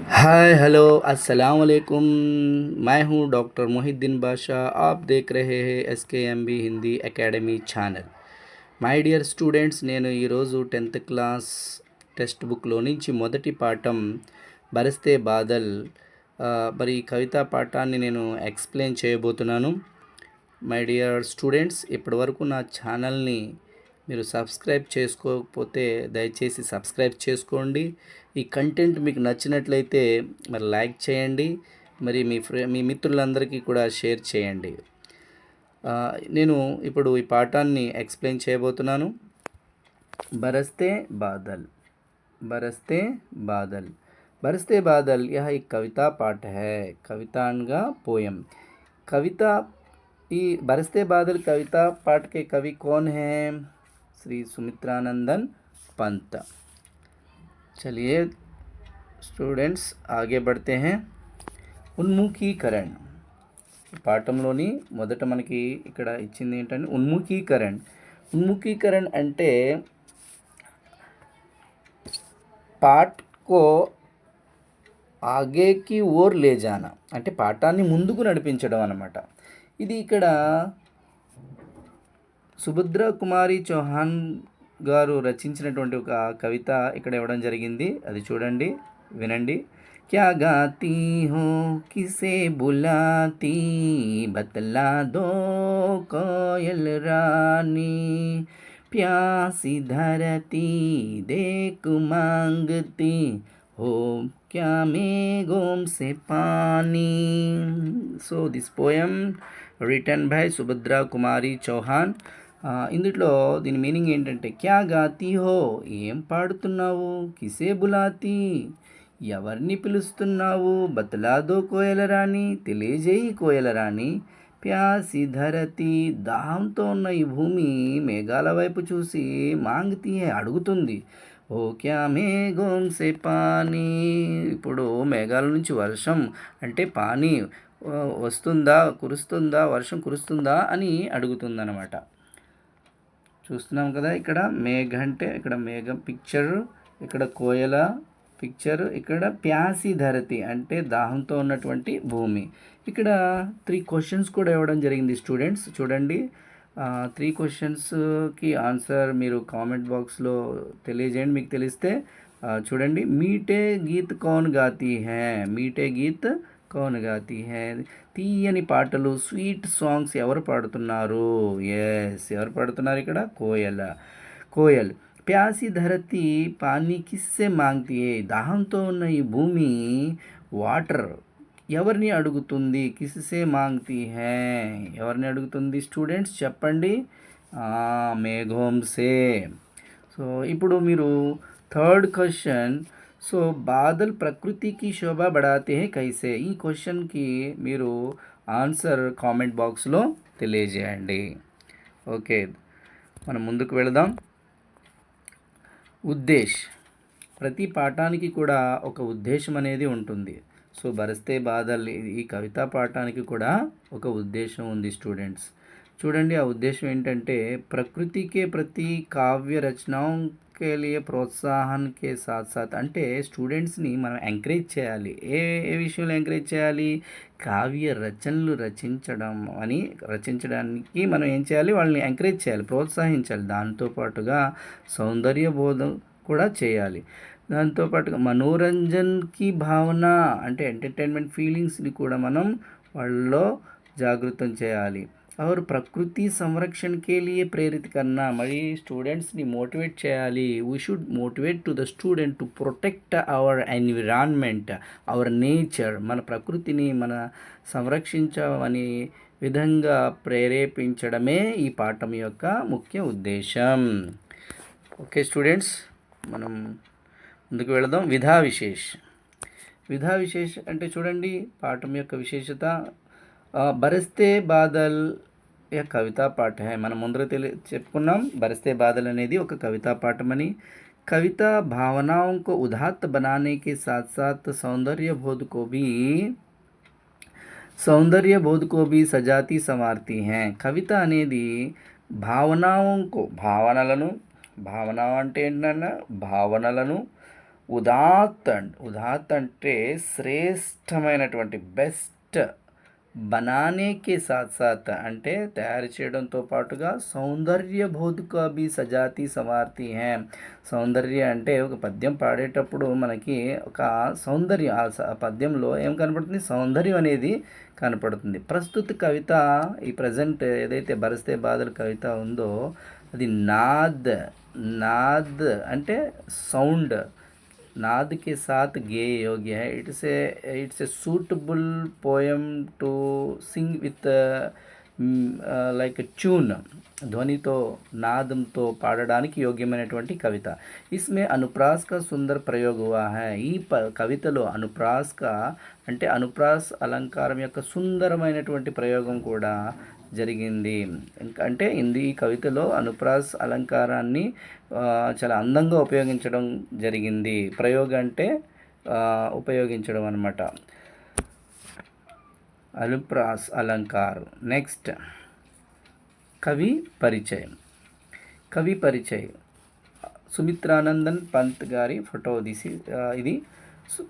Hi hello अस्सलाम वालेकुम। मैं हूँ डॉक्टर मोहिद्दीन बादशाह। आप देख रहे हैं SKMB Hindi academy channel. My dear students, నేను ఈరోజు 10th క్లాస్ టెక్స్ట్ బుక్లో నుంచి మొదటి పాఠం బరస్తే బాదల్ మరి ఈ కవితా పాఠాన్ని నేను ఎక్స్ప్లెయిన్ చేయబోతున్నాను। మై డియర్ స్టూడెంట్స్, ఇప్పటివరకు నా ఛానల్ని మీరు సబ్స్క్రైబ్ చేసుకోకపోతే దయచేసి సబ్స్క్రైబ్ చేసుకోండి। ఈ కంటెంట్ మీకు నచ్చినట్లయితే మరి లైక్ చేయండి, మరి మీ మిత్రులందరికీ కూడా షేర్ చేయండి। నేను ఇప్పుడు ఈ పాఠాన్ని ఎక్స్ప్లెయిన్ చేయబోతున్నాను। బరస్తే బాదల్, బరస్తే బాదల్, बरसते बादल यह एक कविता पाठ है। कविता అనగా पोयम। कविता ఈ बरसते बादल कविता पाठ के कवि कौन हैं? श्री सुमित्रानंदन पंत। चलिए స్టూడెంట్స్ ఆగే बढ़ते हैं। ఉన్ముఖీకరణ పాఠంలోని మొదట మనకి ఇక్కడ ఇచ్చింది ఏంటంటే ఉన్ముఖీకరణ। ఉన్ముఖీకరణ అంటే పాఠ్ కో ఆగేకి ఓర్ లే జానా, అంటే పాఠాన్ని ముందుకు నడిపించడం అన్నమాట। ఇది ఇక్కడ సుభద్ర కుమారి చౌహాన్ గారు రచించినటువంటి ఒక కవిత ఇక్కడ ఇవ్వడం జరిగింది। అది చూడండి, వినండి। क्या गाती हो किसे बुलाती, बतला दो कोयल रानी, प्यासी धरती देख मांगती हो क्या मेघों से पानी। So this poem written by Subhadra కుమారి చౌహాన్। ఇందులో దీని మీనింగ్ ఏంటంటే క్యా గాతీ హో, ఏం పాడుతున్నావు, కిసే బులాతి, ఎవరిని పిలుస్తున్నావు, బతలాదో కోయల రాణి, తెలియజేయి కోయల రాణి, ప్యాసి ధరతి, దాహంతో ఉన్న ఈ భూమి మేఘాల వైపు చూసి మాంగతి అడుగుతుంది, ఓ క్యా మేఘోం సే పానీ, ఇప్పుడు మేఘాల నుంచి వర్షం అంటే పానీ వస్తుందా, కురుస్తుందా, వర్షం కురుస్తుందా అని అడుగుతుందన్నమాట। చూస్తున్నాం కదా, ఇక్కడ మేఘ అంటే ఇక్కడ మేఘం పిక్చర్, ఇక్కడ కోయల పిక్చర్, ఇక్కడ ప్యాసి ధరతి అంటే దాహంతో ఉన్నటువంటి భూమి। ఇక్కడ 3 క్వశ్చన్స్ కూడా ఇవ్వడం జరిగింది స్టూడెంట్స్, చూడండి। 3 క్వశ్చన్స్కి ఆన్సర్ మీరు కామెంట్ బాక్స్లో తెలియజేయండి మీకు తెలిస్తే। చూడండి, మీటే గీత్ కౌన్ గాతీ హై, మీటే గీత్ కౌన్ గాతీ హై, తీయని పాటలు స్వీట్ సాంగ్స్ ఎవరు పాడుతున్నారు? ఎస్, ఎవరు పాడుతున్నారు ఇక్కడ? కోయల, కోయల్। ప్యాసి ధరతి పానీ కిస్సే మాంగ్తీ హై, దాహంతో ఉన్న ఈ భూమి వాటర్ ఎవరిని అడుగుతుంది? కిస్సే మాంగ్తీ హై, ఎవరిని అడుగుతుంది స్టూడెంట్స్ చెప్పండి? మేఘోం సే। సో ఇప్పుడు మీరు థర్డ్ క్వశ్చన్, సో బాదల్ ప్రకృతికి శోభ బడాతే హై కైసే, ఈ క్వశ్చన్కి మీరు ఆన్సర్ కామెంట్ బాక్స్లో తెలియజేయండి। ఓకే, మనం ముందుకు వెళదాం। ఉద్దేశ్, ప్రతి పాఠానికి కూడా ఒక ఉద్దేశం అనేది ఉంటుంది। సో బరస్తే బాదల్ ఈ కవితా పాఠానికి కూడా ఒక ఉద్దేశం ఉంది స్టూడెంట్స్, చూడండి। ఆ ఉద్దేశం ఏంటంటే ప్రకృతికే ప్రతి కావ్య రచనాओं के लिए ప్రోత్సాహన్ కే సాత్ సాత్, అంటే స్టూడెంట్స్ని మనం ఎంకరేజ్ చేయాలి। ఏ ఏ విషయంలో ఎంకరేజ్ చేయాలి? కావ్య రచనలు రచించడానికి మనం ఏం చేయాలి? వాళ్ళని ఎంకరేజ్ చేయాలి, ప్రోత్సహించాలి। దాంతోపాటుగా సౌందర్య బోధం కూడా చేయాలి। దాంతోపాటుగా మనోరంజన్కి భావన అంటే ఎంటర్టైన్మెంట్ ఫీలింగ్స్ని కూడా మనం వాళ్ళలో జాగృతం చేయాలి। और ప్రకృతి సంరక్షణ के लिए ప్రేరిత करना, మరి స్టూడెంట్స్ని మోటివేట్ చేయాలి। We should motivate to the student to protect our environment, hour nature, మన ప్రకృతిని మన సంరక్షించమని విధంగా ప్రేరేపించడమే ఈ పాఠం యొక్క ముఖ్య ఉద్దేశం। ఓకే స్టూడెంట్స్, మనం ముందుకు వెళదాం। విధా విశేష్, విధా విశేష్ అంటే చూడండి పాఠం యొక్క విశేషత। బరస్తే బాదల్ యह కవితా పాఠ హై, మనం ముందర చెప్పుకున్నాం బరస్తే బాదల్ అనేది ఒక కవితా పాఠం అని। कविता भावनाओं को उदात्त बनाने के साथ साथ सौंदर्य बोध को भी सजाती संवारती हैं। కవిత అనేది భావనాओं को, భావనలను, భావన అంటే ఏంటన్నా భావనలను ఉదాత్త అంటే శ్రేష్టమైనటువంటి బెస్ట్, బనానేకే సాత్ సాత్ అంటే తయారు చేయడంతో పాటుగా సౌందర్య బోధక బి సజాతి సవార్తి హే. సౌందర్య అంటే ఒక పద్యం పాడేటప్పుడు మనకి ఒక సౌందర్యం ఆ పద్యంలో ఏం కనపడుతుంది, సౌందర్యం అనేది కనపడుతుంది. ప్రస్తుత కవిత ఈ ప్రజెంట్ ఏదైతే బరస్తే బాధల కవిత ఉందో అది నాద్ అంటే సౌండ్, नाद के साथ गेय योग्य है. It's a suitable poem to sing with like a tune. ధ్వనితో నాదంతో పాడడానికి యోగ్యమైనటువంటి కవిత. ఇస్మే అనుప్రాస్ కా సుందర్ ప్రయోగ హువా హై. ఈ కవితలో అనుప్రాస్ కా అంటే అనుప్రాస్ అలంకారం యొక్క సుందరమైనటువంటి ప్రయోగం కూడా జరిగింది. అంటే ఈ కవితలో అనుప్రాస్ అలంకారాన్ని చాలా అందంగా ఉపయోగించడం జరిగింది. ప్రయోగం అంటే ఉపయోగించడం అన్నమాట. అనుప్రాస్ అలంకార్. నెక్స్ట్ కవి పరిచయం. కవి పరిచయం సుమిత్రానందన్ పంత్ గారి ఫోటో తీసి ఇది.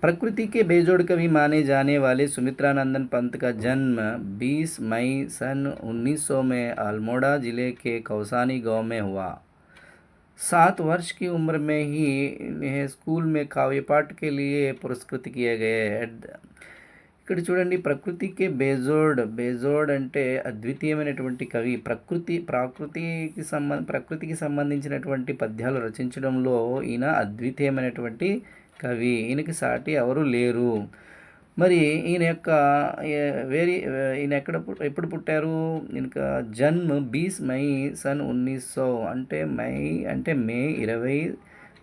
प्रकृति के बेजोड़ कवि माने जाने वाले सुमित्रानंदन पंत का जन्म 20 मई सन 1900 में अल्मोड़ा जिले के कौसानी गांव में हुआ. 7 वर्ष की उम्र में ही इन्हें स्कूल में काव्य पाठ के लिए पुरस्कृत किए गए. ఇక్కడ చూడండి, ప్రకృతికి బేజోడ్ అంటే అద్వితీయమైనటువంటి కవి. ప్రకృతికి సంబంధించినటువంటి పద్యాలు రచించడంలో ఈయన అద్వితీయమైనటువంటి కవి. ఈయనకి సాటి ఎవరు లేరు. మరి ఈయన ఎప్పుడు పుట్టారు? ఈయనక జన్మ 20 మై సన్ 1900 అంటే మే 20,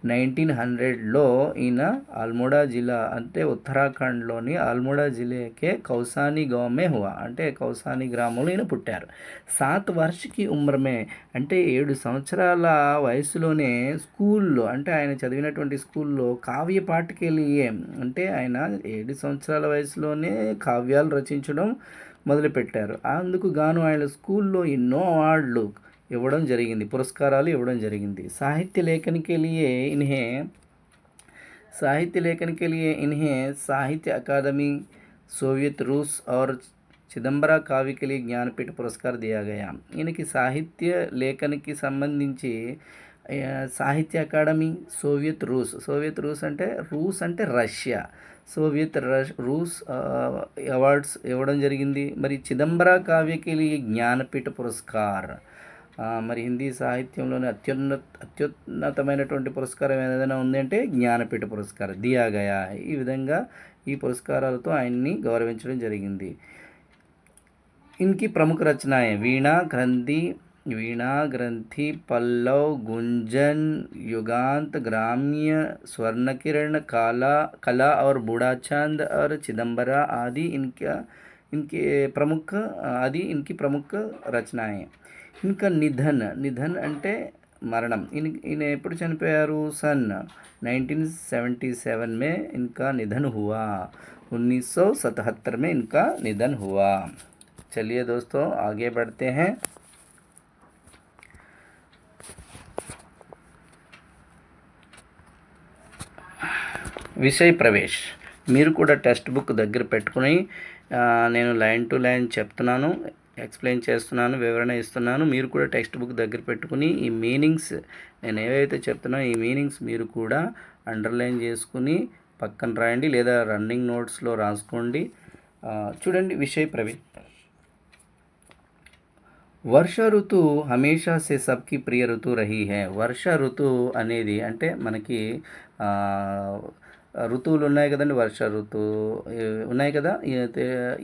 1900లో ఈయన అల్మోడా జిల్లా అంటే ఉత్తరాఖండ్లోని అల్మోడా జిల్లాకే కౌసానీ గావ్ మే హువా అంటే కౌసానీ గ్రామంలో ఈయన పుట్టారు. 7 వర్షకి ఉమ్రమే అంటే 7 సంవత్సరాల వయసులోనే స్కూల్లో అంటే ఆయన చదివినటువంటి స్కూల్లో కావ్య పాఠకెళ్ళియే అంటే ఆయన 7 సంవత్సరాల వయసులోనే కావ్యాలు రచించడం మొదలుపెట్టారు. అందుకు గాను ఆయన స్కూల్లో ఎన్నో అవార్డులు ఇవ్వడం జరిగింది, పురస్కారాలు ఇవ్వడం జరిగింది. సాహిత్య लेखन के लिए साहित्य अकादमी, सोवियत रूस और చిదంబరా కావ్య के लिए జ్ఞానపీఠ పురస్కార్ दिया गया. ఈయనకి సాహిత్య లేఖనకి సంబంధించి సాహిత్య అకాడమీ, సోవియత్ రూస్ అంటే రష్యా, రూస్ అవార్డ్స్ ఇవ్వడం జరిగింది. మరి చిదంబరా కావ్యకి జ్ఞానపీఠ పురస్కార్, మరి హిందీ సాహిత్యంలోనే అత్యున్నతమైనటువంటి పురస్కారం ఏదైనా ఉంది అంటే జ్ఞానపీఠ పురస్కారం దియా గయా. ఈ విధంగా ఈ పురస్కారాలతో ఆయన్ని గౌరవించడం జరిగింది. ఇన్కి ప్రముఖ రచనాయే वीणा ग्रंथि, पल्लव, गुंजन, युगांत, ग्राम्य, स्वर्णकिरण, कला और बूढ़ा चांद और चिदंबरा आदि इनकी प्रमुख रचनाएं. इनका निधन అంటే మరణం. ఈయన ఎప్పుడు చనిపోయారు? सन 1977 में इनका निधन हुआ. 1977 में इनका निधन हुआ. चलिए दोस्तों आगे बढ़ते हैं. విషయ ప్రవేశ్. మీరు కూడా టెక్స్ట్ బుక్ దగ్గర పెట్టుకుని నేను లైన్ టు లైన్ చెప్తున్నాను, ఎక్స్ప్లెయిన్ చేస్తున్నాను, వివరణ ఇస్తున్నాను. మీరు కూడా టెక్స్ట్ బుక్ దగ్గర పెట్టుకుని ఈ మీనింగ్స్ నేను ఏవైతే చెప్తున్నానో ఈ మీనింగ్స్ మీరు కూడా అండర్లైన్ చేసుకుని పక్కన రాయండి లేదా రన్నింగ్ నోట్స్లో రాసుకోండి. చూడండి విషయ ప్రవేశ్. వర్ష ఋతు హమేషా సే సబ్కి ప్రియ ఋతు రహీ హై. వర్ష ఋతు అనేది అంటే మనకి ఋతువులు ఉన్నాయి కదండి, వర్ష ఋతువు ఉన్నాయి కదా.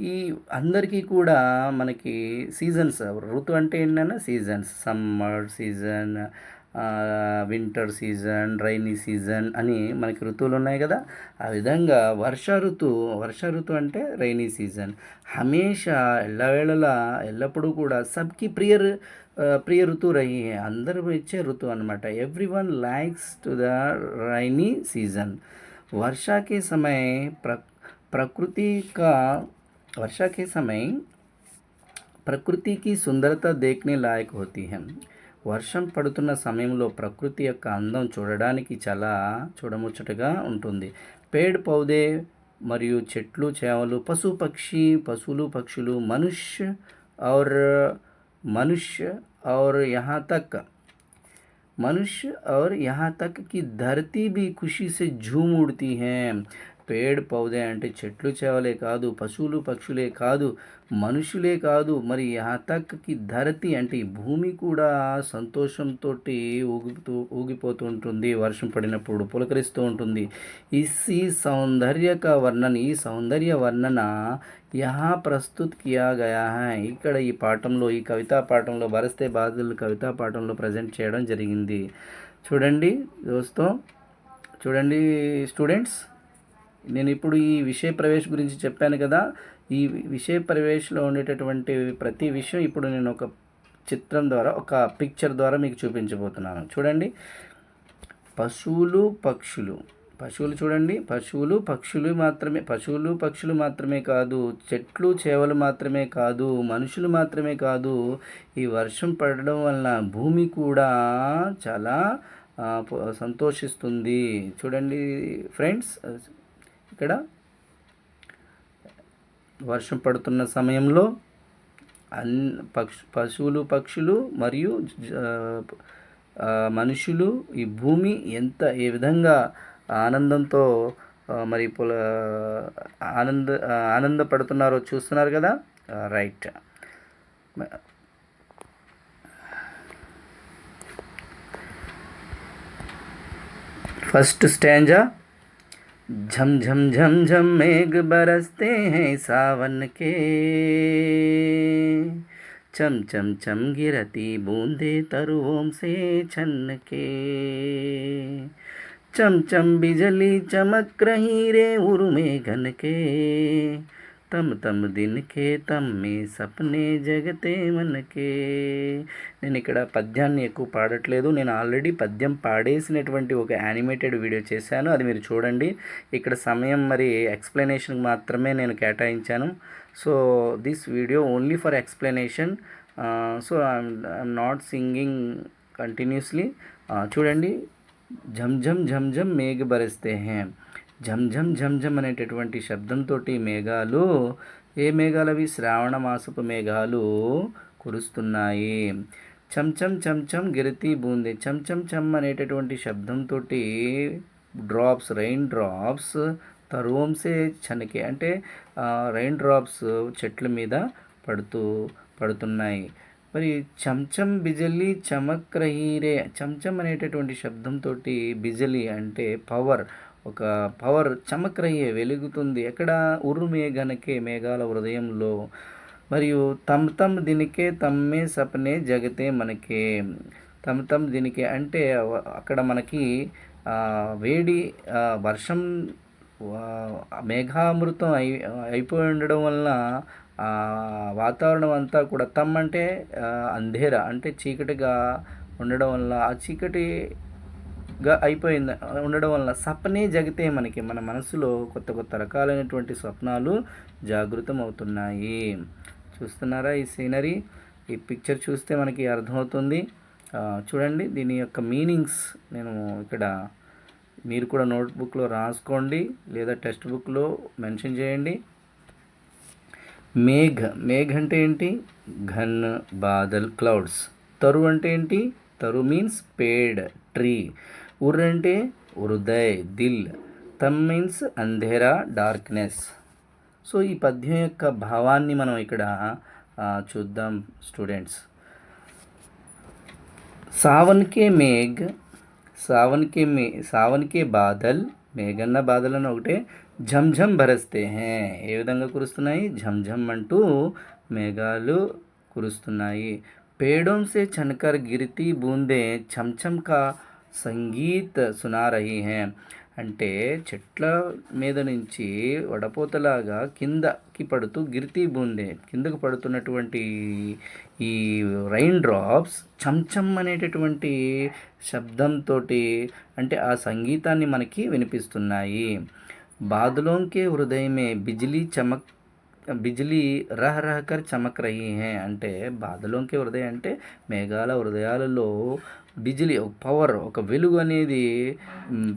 ఈ అందరికీ కూడా మనకి సీజన్స్, ఋతు అంటే ఏంటన్నా seasons, summer season, winter season, rainy season అని మనకి ఋతువులు ఉన్నాయి కదా. ఆ విధంగా వర్ష ఋతు అంటే రైనీ సీజన్. హమేషా ఎల్లవేళలా ఎల్లప్పుడూ కూడా సబ్కి ప్రియ ఋతు రహీ హై, అందరూ ఇచ్చే ఋతు అనమాట. Everyone likes to the rainy season. वर्षा के समय प्रकृति की सुंदरता देखने लायक होती है. వర్షం పడుతున్న సమయంలో ప్రకృతి యొక్క అందం చూడడానికి చాలా చూడముచ్చటగా ఉంటుంది. పేడ్ పౌదే మరియు చెట్లు చేమలు పశువులు పక్షులు और मनुष्य और यहाँ तक मनुष्य और यहाँ तक कि धरती भी खुशी से झूम उठती हैं. పేడ్ పౌదే అంటే చెట్లు చేవలే కాదు, పశువులు పక్షులే కాదు, మనుషులే కాదు, మరి యహాతక్కి ధరతి అంటే ఈ భూమి కూడా సంతోషంతో ఊగిపోతూ ఉంటుంది. వర్షం పడినప్పుడు పులకరిస్తూ ఉంటుంది. ఈ ఈ సౌందర్య వర్ణన యహా ప్రస్తుత్ కియా గయా హై. ఇక్కడ ఈ పాఠంలో, ఈ కవితా పాఠంలో బరస్తే బాదల్ కవితా పాఠంలో ప్రజెంట్ చేయడం జరిగింది. చూడండి దోస్తో, చూడండి స్టూడెంట్స్, నేను ఇప్పుడు ఈ విషయ ప్రవేశ్ గురించి చెప్పాను కదా. ఈ విషయ ప్రవేశ్లో ఉండేటటువంటి ప్రతి విషయం ఇప్పుడు నేను ఒక చిత్రం ద్వారా, ఒక పిక్చర్ ద్వారా మీకు చూపించబోతున్నాను. చూడండి, పశువులు చూడండి, పశువులు పక్షులు మాత్రమే కాదు, చెట్లు చేవలు మాత్రమే కాదు, మనుషులు మాత్రమే కాదు, ఈ వర్షం పడడం వలన భూమి కూడా చాలా సంతోషిస్తుంది. చూడండి ఫ్రెండ్స్, ఇక్కడ వర్షం పడుతున్న సమయంలో పశువులు పక్షులు మరియు మనుషులు ఈ భూమి ఏ విధంగా ఆనందంతో మరి ఆనందపడుతున్నారో చూస్తున్నారు కదా. రైట్. First stanza. झम झम झम झम मेघ बरसते हैं सावन के, चम चम चम गिरती बूंदे तरुओं से छन के, चम चम बिजली चमक रही रे उर्मे घन के, तम तम दिन के तम में సప్నే జగతే మనకే. నేను ఇక్కడ పద్యాన్ని ఎక్కువ పాడట్లేదు, నేను ఆల్రెడీ పద్యం పాడేసినటువంటి ఒక యానిమేటెడ్ వీడియో చేశాను, అది మీరు చూడండి. ఇక్కడ సమయం మరి ఎక్స్ప్లెనేషన్కి మాత్రమే నేను కేటాయించాను. So this video only for explanation. So I'm not singing continuously. చూడండి, झम झम झम झम మేఘ బరస్తే హే. झम झम झम झम అనేటటువంటి శబ్దంతో మేఘాలు, ఏ మేఘాలు అవి? శ్రావణ మాసపు మేఘాలు కురుస్తున్నాయి. చమ్ చమ్ చమ్ చమ్ గిరతి బూందే. చమ్ చమ్ చమ్ అనేటటువంటి శబ్దంతో రెయిన్ డ్రాప్స్ తరువంసే చనకే అంటే రెయిన్ డ్రాప్స్ చెట్ల మీద పడుతున్నాయి. మరి చంచమ్ బిజలి చమక్ రహీరే. చంచమ్ అనేటటువంటి శబ్దంతో బిజలి అంటే ఒక పవర్ చమక్ రహే వెలుగుతుంది. ఎక్కడ? ఉర్మేఘనకే మేఘాల హృదయంలో. మరియు తమ్ దినికే తమ్మే సప్నే జగతే మనకే. తమ్ దినికే అంటే అక్కడ మనకి వేడి వర్షం మేఘామృతం అయిపోయి ఉండడం వలన వాతావరణం అంతా కూడా తమ్ అంటే అంధేరా అంటే చీకటిగా ఉండడం వల్ల, ఆ చీకటిగా ఉండడం వల్ల సప్నే జగతే మనకి, మన మనసులో కొత్త కొత్త రకాలైనటువంటి స్వప్నాలు జాగృతం అవుతున్నాయి. చూస్తున్నారా ఈ సీనరీ? ఈ పిక్చర్ చూస్తే మనకి అర్థమవుతుంది. చూడండి, దీని యొక్క మీనింగ్స్ నేను ఇక్కడ, మీరు కూడా నోట్బుక్లో రాసుకోండి లేదా టెక్స్ట్ బుక్లో మెన్షన్ చేయండి. మేఘ్ అంటే ఏంటి? ఘన్, బాదల్, క్లౌడ్స్. తరు అంటే ఏంటి? తరు మీన్స్ పేడ్, ట్రీ. ఉర్ అంటే హృదయ్, దిల్. తమ్ మీన్స్ అంధేరా, డార్క్నెస్. సో ఈ పద్యం యొక్క భావాన్ని మనం ఇక్కడ చూద్దాం స్టూడెంట్స్. సావన్ కే బాదల్, మేఘన్న బాదల్ అని ఒకటే. ఝంఝం బరస్తే హే, ఏ విధంగా కురుస్తున్నాయి? ఝంఝం అంటూ మేఘాలు కురుస్తున్నాయి. పేడోం సే చన్కర్ గిరితి బూందే ఛంఛం కా సంగీత్ సునా రహీ హే. అంటే చెట్ల మీద నుంచి వడపోతలాగా కిందకి పడుతూ గిరితి బూందే కిందకు పడుతున్నటువంటి ఈ రైన్ డ్రాప్స్ చంచం అనేటటువంటి శబ్దంతో అంటే ఆ సంగీతాన్ని మనకి వినిపిస్తున్నాయి. బాదలోంకే హృదయమే బిజిలీ బిజ్లీ రహ రహ కర్ చమక్ రహీ హై అంటే బాదలోं के హృదయ అంటే మేఘాల హృదయాలలో బిజిలీ ఒక పవర్ ఒక వెలుగు అనేది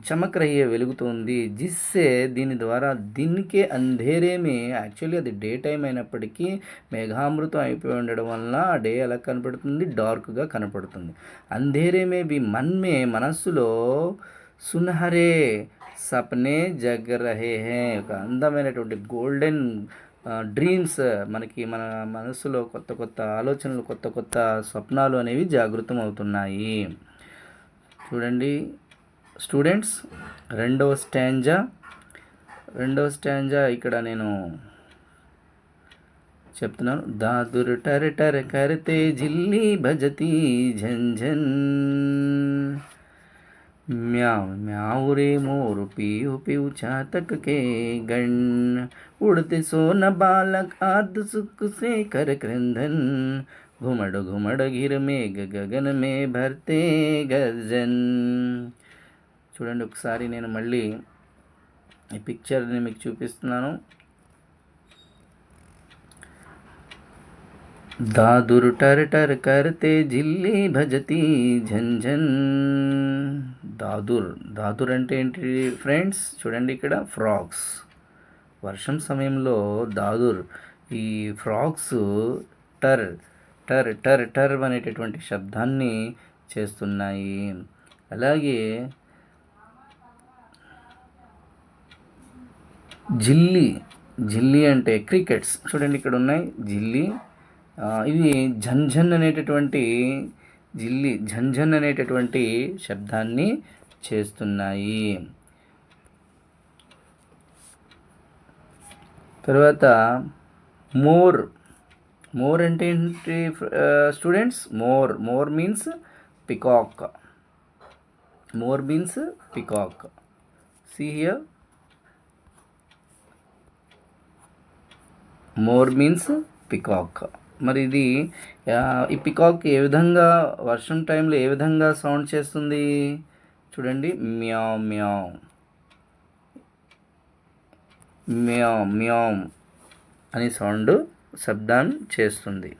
చమక్ రహీ హై వెలుగుతుంది జిస్సే దీని ద్వారా దీనికే అంధేరే మే యాక్చువల్లీ అది డే టైం అయినప్పటికీ మేఘామృతం అయిపోయి ఉండడం వలన ఆ డే ఎలా కనపడుతుంది డార్క్గా కనపడుతుంది అంధేరే మే బి మన్మే మనస్సులో సునహరే సప్నే జగ్ రహే హే ఒక అందమైనటువంటి గోల్డెన్ డ్రీమ్స్ మనకి మన మనసులో కొత్త కొత్త ఆలోచనలు కొత్త కొత్త స్వప్నాలు అనేవి జాగృతం అవుతున్నాయి చూడండి స్టూడెంట్స్ రెండవ స్టాంజా ఇక్కడ నేను చెప్తున్నాను దాదుర్ టర్ టర్ కర్తే జిల్లి భజతి ఝంఝన్ म्याऊं म्याऊं रे मोर पीऊ पीऊ चातक के गण उड़ते सोन बालक आद सुख से कर क्रंदन घुमड़ घुमड़ गिर मेघ गगन में भरते गर्जन చూడండి ఒకసారి నేను మళ్ళీ ఈ పిక్చర్ని మీకు చూపిస్తున్నాను దాదురు టర్ టర్ కర్తే జిల్లి భజతి ఝంఝన్ దాదుర్ అంటే ఏంటి ఫ్రెండ్స్ చూడండి ఇక్కడ ఫ్రాగ్స్ వర్షం సమయంలో దాదుర్ ఈ ఫ్రాగ్స్ టర్ టర్ టర్ టర్ అనేటటువంటి శబ్దాన్ని చేస్తున్నాయి అలాగే జిల్లి అంటే క్రికెట్స్ చూడండి ఇక్కడ ఉన్నాయి జిల్లి ఇవి ఝంఝన్ అనేటటువంటి శబ్దాన్ని చేస్తున్నాయి తర్వాత మోర్ అంటే ఏంటి స్టూడెంట్స్ మోర్ మీన్స్ పికాక్ సీ హియర్ మోర్ మీన్స్ పికాక్ మరి ఇది ఈ పికాక్ ఏ విధంగా వర్షం టైంలో ఏ విధంగా సౌండ్ చేస్తుంది చూడండి మ్యావ్ మ్యావ్ మ్యావ్ మ్యావ్ అని శబ్దం చేస్తుంది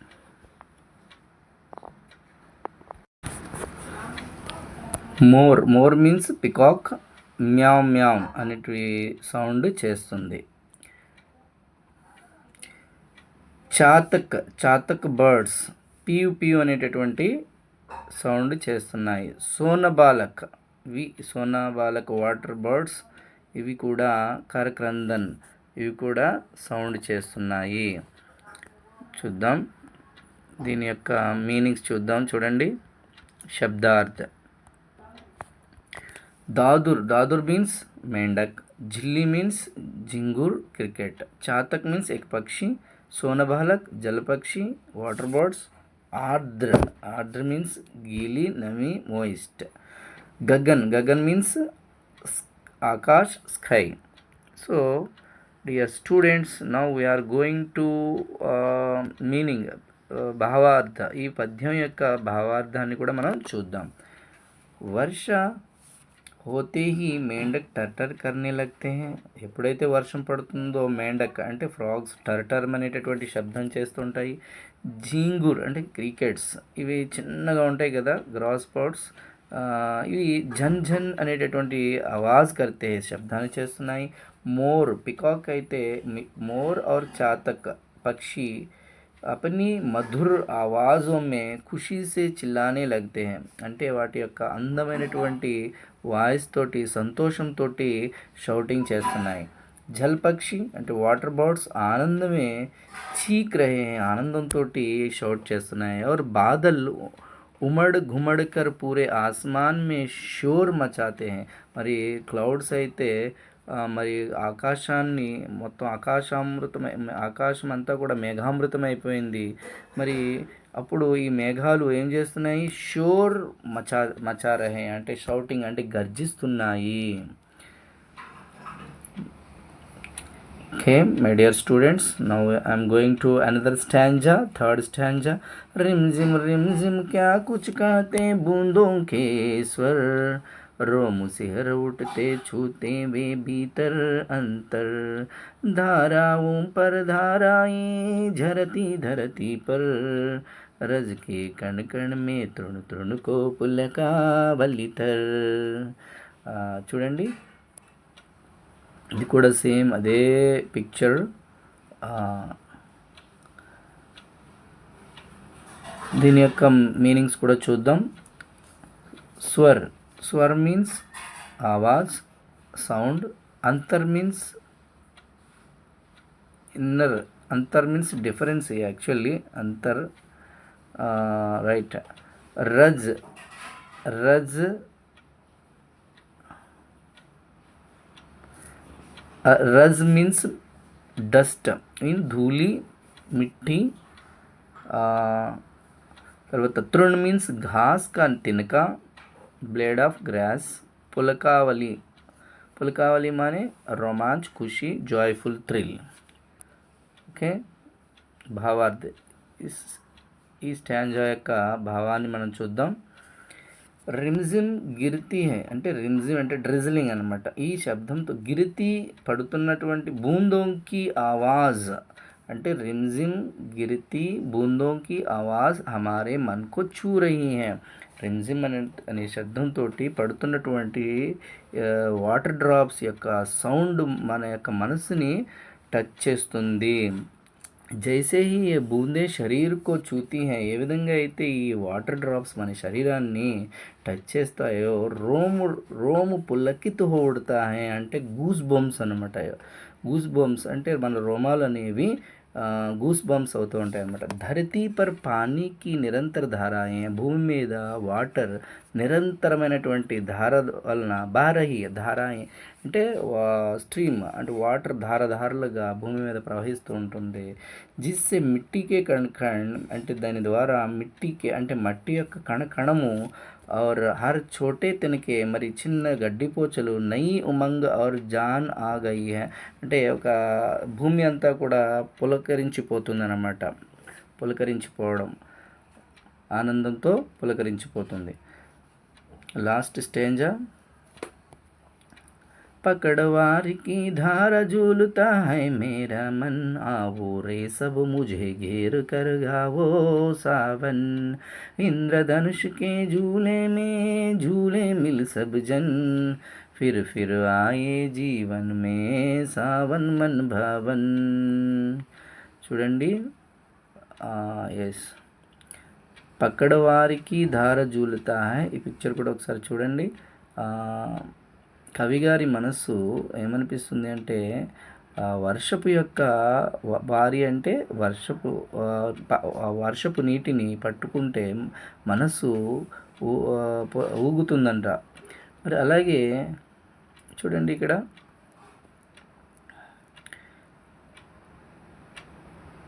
మోర్ మీన్స్ పికాక్ మ్యావ్ మ్యావ్ అనేటి సౌండ్ చేస్తుంది చాతక్ బర్డ్స్ పియు అనేటటువంటి సౌండ్ చేస్తున్నాయి సోనబాలక్ వాటర్ బర్డ్స్ ఇవి కూడా కరక్రందన్ ఇవి కూడా సౌండ్ చేస్తున్నాయి చూద్దాం దీని యొక్క మీనింగ్స్ చూడండి శబ్దార్థ दादुर मीन्स मेंढक झिल्ली मीन्स झिंगूर क्रिकेट चातक मीन्स एक पक्षी सोनबालक जल पक्षी वाटर बर्ड्स आर्द्र मीन्स गीली नमी moist Gagan means Akash sky so dear students now we are going to meaning భావార్థ ఈ పద్యం యొక్క భావార్థాన్ని కూడా మనం చూద్దాం వర్ష होते ही मेंढक टर करने लगते हैं ఎప్పుడైతే వర్షం పడుతుందో మేండక్ అంటే ఫ్రాగ్స్ టర్ అనేటటువంటి శబ్దం చేస్తుంటాయి ఝీంగుర్ అంటే క్రికెట్స్ ఇవి చిన్నగా ఉంటాయి కదా గ్రాస్ స్పాట్స్ ఇవి ఝన్ అనేటటువంటి ఆవాజ్ కర్తే శబ్దాన్ని చేస్తున్నాయి మోర్ పికాక్ అయితే మోర్ और చాతక్ పక్షి अपनी మధుర్ ఆవాజోं में ఖుషీ से చిల్లానే लगते हैं అంటే వాటి యొక్క అందమైనటువంటి వాయిస్ తోటి సంతోషంతో షౌటింగ్ చేస్తున్నాయి జల్ పక్షి అంటే వాటర్ బర్డ్స్ ఆనందమే చీక్ రహే ఆనందంతో షౌట్ చేస్తున్నాయి और बादल उमड़ घुमड़ कर पूरे आसमान में शोर मचाते हैं మరి క్లౌడ్స్ అయితే మరి ఆకాశాన్ని మొత్తం ఆకాశం అంతా కూడా మేఘామృతం అయిపోయింది మరి అప్పుడు ఈ మేఘాలు ఏం చేస్తున్నాయి షోర్ మచా రహే అంటే షౌటింగ్ అంటే గర్జిస్తున్నాయి Okay, my dear students, now I am going to another stanza, third stanza. रिमझिम क्या कुछ कहते बूंदों के स्वर रोम सिहर उठते छूते वे भीतर अंतर, धाराओं पर धाराएं झरती धरती पर, रज के कण कण में तृण तृण को पुलका వల్లితర్. చూడండి, ఇది కూడా సేమ్ అదే పిక్చర్. దీని యొక్క మీనింగ్స్ కూడా చూద్దాం. స్వర్, స్వర్ మీన్స్ ఆవాజ్, సౌండ్. అంతర్ మీన్స్ ఇన్నర్, అంతర్ మీన్స్ డిఫరెన్స్ యాక్చువల్లీ, అంతర్, రైట్. రజ్, రజ్ रज मीन्स डस्ट, मीन धूली मिट्टी. తర్వాత तृण मीन्स घास का तिनका, ब्लेड ऑफ ग्रास. पुलकावली, पुलकावली माने रोमांच, खुशी, जॉयफुल, थ्रिल. ఓకే, భావార్థ. ఈ స్టాంజా యొక్క భావాన్ని మనం చూద్దాం. రిమ్జిమ్ గిరితి హై అంటే రిమ్జిమ్ అంటే డ్రిజిలింగ్ అనమాట. ఈ శబ్దంతో గిరితి పడుతున్నటువంటి బూందోంకి ఆవాజ్ అంటే రిమ్జిమ్ గిరితి బూందోంకి ఆవాజ్ హమారే మన్కో చూ రహీ హై. రిమ్జిమ్ అనే శబ్దంతో పడుతున్నటువంటి వాటర్ డ్రాప్స్ యొక్క సౌండ్ మన యొక్క మనసుని టచ్ చేస్తుంది. జైసే హీ ఏ బూందే శరీర్కో చూతీ హై, ఏ విధంగా అయితే ఈ వాటర్ డ్రాప్స్ మన శరీరాన్ని టచ్ చేస్తాయో, రోము పుల్లకిత్ హోడ్తా హై అంటే గూస్ బంప్స్ అనమాట. గూస్ బంప్స్ అంటే మన రోమాలు అనేవి గూస్ బంప్స్ అవుతూ ఉంటాయి అన్నమాట. ధరతీ పర్ పానీకి నిరంతర ధారాయే, భూమి మీద వాటర్ నిరంతరమైనటువంటి ధార వలన, బారహి ధారాయే అంటే స్ట్రీమ్ అంటే వాటర్ ధారధారలుగా భూమి మీద ప్రవహిస్తూ ఉంటుంది. జిస్సే మిట్టికే కణ అంటే దాని ద్వారా మిట్టికే అంటే మట్టి యొక్క కణకణము और हर छोटे తినకే మరి చిన్న గడ్డిపోచలు నయి ఉమంగ్ और జాన్ ఆ గయి హై అంటే ఒక భూమి అంతా కూడా పులకరించిపోతుందన్నమాట. పులకరించిపోవడం, ఆనందంతో పులకరించిపోతుంది. లాస్ట్ స్టేంజా. पकड़वार की धारा झूलता है मेरा मन, आवो रे सब मुझे घेर कर गावो सावन, इंद्रधनुष के झूले में झूले मिल सब जन, फिर आए जीवन में सावन मन भावन. చూడండి, ఎస్, పక్కడవారికి ధార జూలుతా హై. ఈ పిక్చర్ కూడా ఒకసారి చూడండి. కవిగారి మనస్సు ఏమనిపిస్తుంది అంటే వర్షపు యొక్క వారి అంటే వర్షపు నీటిని పట్టుకుంటే మనస్సు ఊగుతుందంట. మరి అలాగే చూడండి ఇక్కడ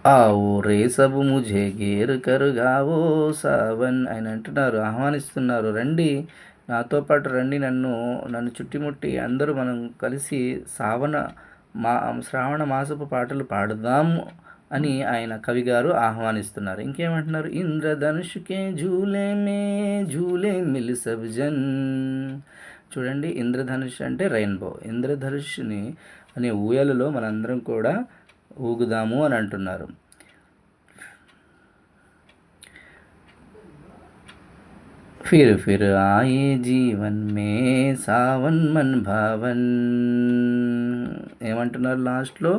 ఆవో రే సబు ముఝే గేర్ కర్ గావో సావన్ ఆయన అంటున్నారు, ఆహ్వానిస్తున్నారు, రండి నాతో పాటు రండి, నన్ను చుట్టుముట్టి అందరూ మనం కలిసి శ్రావణ మాసపు పాటలు పాడుదాము అని ఆయన కవిగారు ఆహ్వానిస్తున్నారు. ఇంకేమంటున్నారు, ఇంద్రధనుష్కే ఝూలే మే ఝూలే మిల్ సబ్ జన్. చూడండి, ఇంద్రధనుష్ అంటే రెయిన్బో. ఇంద్రధనుష్ని అనే ఊయలలో మనందరం కూడా ఊగుదాము అని అంటున్నారు. फिर आए जीवन में सावन मन भावन. ఏమంటున్నారు లాస్ట్లో,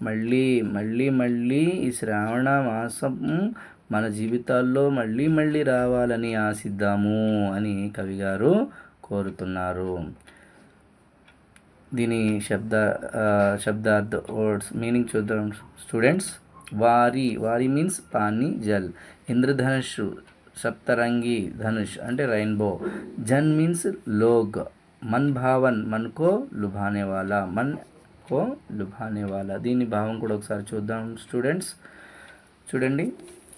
మళ్ళీ మళ్ళీ మళ్ళీ ఈ శ్రావణ మాసం మన జీవితాల్లో మళ్ళీ మళ్ళీ రావాలని ఆశిద్దాము అని కవిగారు కోరుతున్నారు. దీని శబ్దార్థ వర్డ్స్ మీనింగ్ చూద్దాం స్టూడెంట్స్. వారి మీన్స్ పానీ, జల్. ఇంద్రధనుష్ सप्तरंगी धनुष అంటే rainbow. Jan means log. Mann Bhavan మన్కో లుభానే వాలా, మన్కో లుభానే వాలా. దీని భావం కూడా ఒకసారి చూద్దాం స్టూడెంట్స్. చూడండి,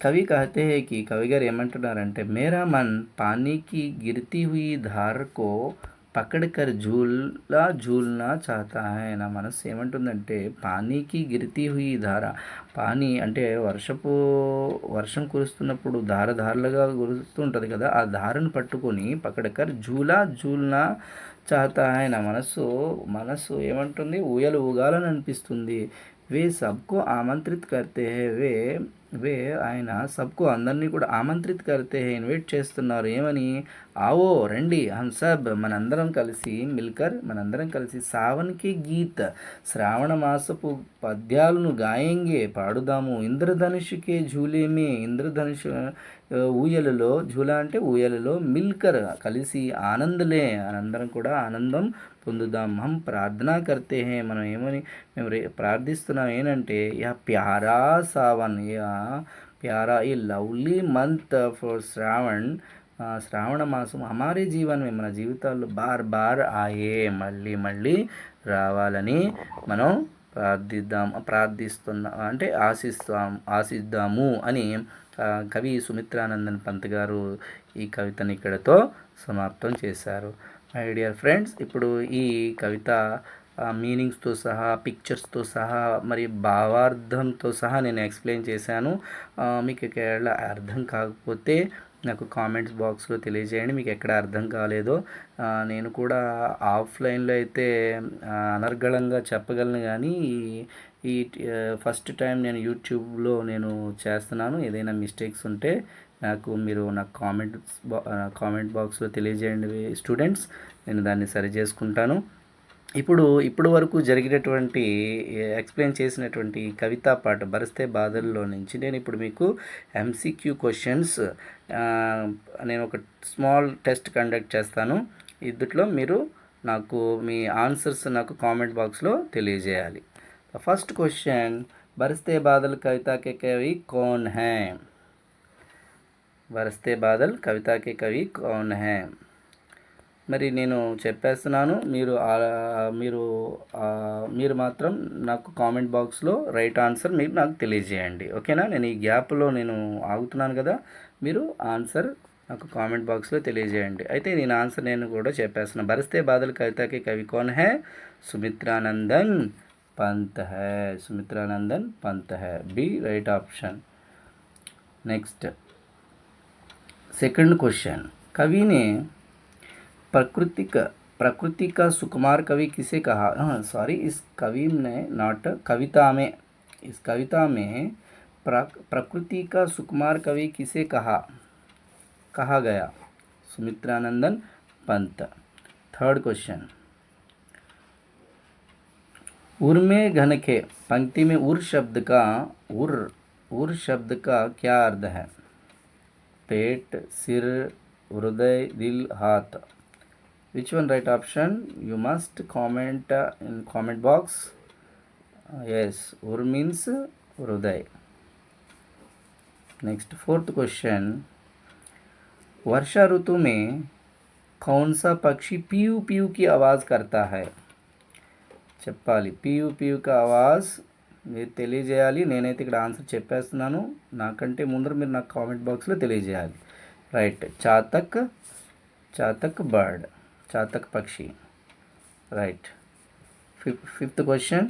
కవి కహతే హై కి, కవి గారు ఏమంటున్నారంటే, మేరా మన్ పానీకి గిరితి హుయి ధారకో పకడ్కర్ झूला झूलना चाहता है. నా మనస్సు ఏమంటుందంటే పానీకి గిరితీ హుయి ధార. పానీ అంటే వర్షం కురుస్తున్నప్పుడు ధారలుగా కురుస్తూ ఉంటుంది కదా, ఆ ధారను పట్టుకొని పకడ్కర్ झूलना चाहता है. నా మనస్సు ఏమంటుంది, ఊగాలని అనిపిస్తుంది. వే సబ్కో ఆమంత్రిత్ కర్తే హే. వే ఆయన సబ్కో అందరినీ కూడా ఆమంత్రిత్ కర్తే హే, ఇన్వైట్ చేస్తున్నారు. ఏమని? ఆవో రండి, హమ్ సబ్ మనందరం కలిసి సావన్కి గీత్ శ్రావణ మాసపు పద్యాలను గాయంగే పాడుదాము. ఇంద్రధనుషుకే ఝూలేమే, ఇంద్రధనుషు ఊయలలో, ఝూలా అంటే ఊయలలో, మిల్కర్ కలిసి ఆనందలే అందరం కూడా ఆనందం పొందుదాం. హం ప్రార్థనా కర్తే హే, మేము ప్రార్థిస్తున్నాం ఏంటంటే యా ప్యారా సావన్, యా ప్యారా ఈ లవ్లీ మంత్ ఫర్ శ్రావణ మాసం హమారే జీవన్ మన జీవితాల్లో బార్ ఆయే మళ్ళీ రావాలని మనం ఆశిద్దాము అని కవి సుమిత్రానందన్ పంత్ గారు ఈ కవితని ఇక్కడతో సమాప్తం చేశారు. మై డియర్ ఫ్రెండ్స్, ఇప్పుడు ఈ కవిత మీనింగ్స్తో సహా, పిక్చర్స్తో సహా, మరి భావార్థంతో సహా నేను ఎక్స్ప్లెయిన్ చేశాను. మీకు ఎక్కడ అర్థం కాకపోతే నాకు కామెంట్స్ బాక్స్లో తెలియజేయండి, మీకు ఎక్కడ అర్థం కాలేదో. నేను కూడా ఆఫ్లైన్లో అయితే అనర్గళంగా చెప్పగలను, కానీ ఈ ఫస్ట్ టైం నేను యూట్యూబ్లో నేను చేస్తున్నాను. ఏదైనా మిస్టేక్స్ ఉంటే మీరు నాకు కామెంట్ బాక్స్లో తెలియజేయండి స్టూడెంట్స్, నేను దాన్ని సరి చేసుకుంటాను. ఇప్పుడు వరకు జరిగినటువంటి ఎక్స్ప్లెయిన్ చేసినటువంటి కవితా పాట బరస్తే బాధల్లో నుంచి నేను ఇప్పుడు మీకు ఎంసీక్యూ క్వశ్చన్స్ నేను ఒక స్మాల్ టెస్ట్ కండక్ట్ చేస్తాను. ఇందులో మీరు నాకు మీ ఆన్సర్స్ నాకు కామెంట్ బాక్స్లో తెలియజేయాలి. ఫస్ట్ క్వశ్చన్, బరస్తే బాదల్ కవితా కే కవి కౌన్ హై? బరస్తే బాదల్ కవితా కే కవి కౌన్ హై? మరి నేను చెప్పేస్తున్నాను, మీరు మాత్రం నాకు కామెంట్ బాక్స్లో రైట్ ఆన్సర్ మీరు నాకు తెలియజేయండి. ఓకేనా? నేను ఈ గ్యాప్లో నేను ఆగుతున్నాను కదా, మీరు ఆన్సర్ నాకు కామెంట్ బాక్స్లో తెలియజేయండి. అయితే నేను ఆన్సర్ నేను కూడా చెప్పేస్తున్నాను. బరస్తే బాదల్ కవితాకి కవి కౌన్ హై? సుమిత్రానందన్ పంత్ హై. సుమిత్రానందన్ పంత్ హై, B right option. Next second question, कवि ने प्रकृति का सुकुमार कवि किसे कहा? इस कवि ने नॉट कविता में, इस कविता में प्रकृति का सुकुमार कवि किसे कहा गया? सुमित्रानंदन पंत. थर्ड क्वेश्चन, उर में घन के पंक्ति में उर शब्द का क्या अर्थ है? पेट, सिर, हृदय, दिल, हाथ. Which one right option? You must comment in comment box. Yes, ur means hruday. Next, fourth question, वर्षा ऋतु में कौन सा पक्षी पीयू पीयू की आवाज़ करता है? చెప్పాలి. పీయూ పీయూ का आवाज़ మీరు తెలియజేయాలి. నేనైతే ఇక్కడ ఆన్సర్ చెప్పేస్తున్నాను, నాకంటే ముందర మీరు నాకు కామెంట్ బాక్స్లో తెలియజేయాలి. రైట్, చాతక్ బర్డ్, चातक पक्षी. Right. Fifth question,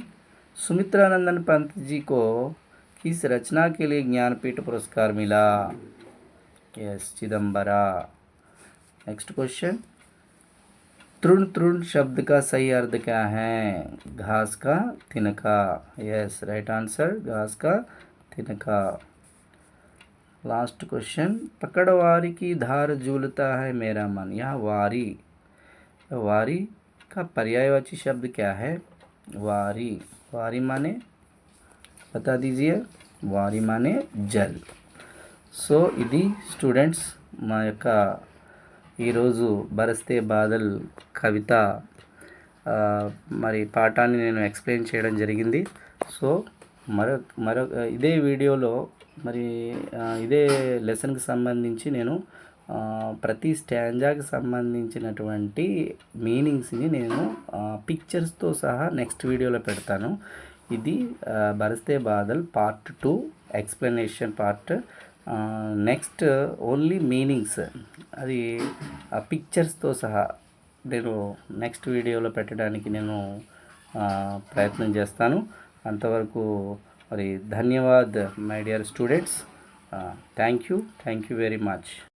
Sumitranandan Pant ji को किस रचना के लिए ज्ञानपीठ पुरस्कार मिला? यस, चिदम्बरा. नेक्स्ट क्वेश्चन, तृण शब्द का सही अर्थ क्या है? घास का तिनका. यस, राइट आंसर, घास का तिनका. लास्ट क्वेश्चन, पकड़वारी की धार झूलता है मेरा मन. यह वारी का पर्यायवाची शब्द क्या है? वारी माने बता दीजिए. वारी माने जल. సో ఇది స్టూడెంట్స్ మా యొక్క ఈరోజు బరస్తే బాదల్ కవిత మరి పాఠాన్ని నేను ఎక్స్ప్లెయిన్ చేయడం జరిగింది. సో మరొక ఇదే వీడియోలో మరి ఇదే లెసన్కి సంబంధించి నేను ప్రతి స్టాంజాకి సంబంధించినటువంటి మీనింగ్స్ని నేను పిక్చర్స్తో సహా నెక్స్ట్ వీడియోలో పెడతాను. ఇది బరస్తే బాదల్ part 2 explanation part. Next only meanings, అది పిక్చర్స్తో సహా నేను నెక్స్ట్ వీడియోలో పెట్టడానికి నేను ప్రయత్నం చేస్తాను. అంతవరకు మరి ధన్యవాద్ my dear students. Thank you very much.